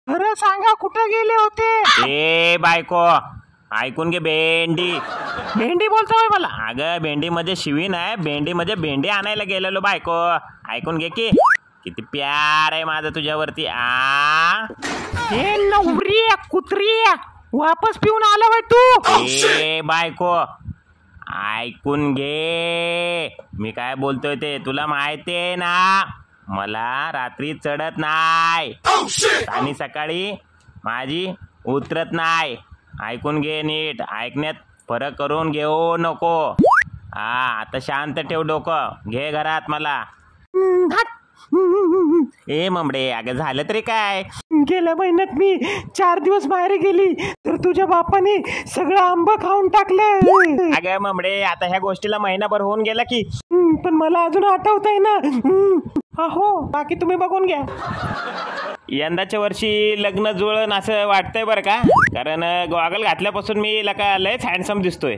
खरं सांगा कुठे गेले होते? ए बायको, ऐकून घे. भेंडी भेंडी बोलतोय मला. अगं भेंडी मध्ये शिवीन आहे. भेंडी मध्ये भेंडी आणायला गेलेलो बायको. ऐकून घे की किती प्यार आहे माझा तुझ्यावरती. हे नवरी कुत्री वापस पिऊन आला बाय तू. ए बायको, ऐकून घे मी काय बोलतोय ते. तुला माहिती आहे ना, मला रात्री चढत नाही आणि सकाळी माझी उतरत नाही. ऐकून घे नीट. ऐकण्यात फरक करून घेऊ नको. आता शांत ठेव डोकं. घे घरात मला. ए ममडे, अगं झालं तरी काय? गेल्या महिन्यात मी 4 दिवस बाहेर गेली तर तुझ्या बापाने सगळं आंबा खाऊन टाकलं. अगं ममडे, आता ह्या गोष्टीला महिनाभर होऊन गेला की. पण मला अजून आठवत आहे ना. हो, बाकी तुम्ही बघून घ्या. यंदाच्या वर्षी लग्न जुळण असं वाटतंय बरं का. कारण गॉगल घातल्यापासून मी लयच हँडसम दिसतोय.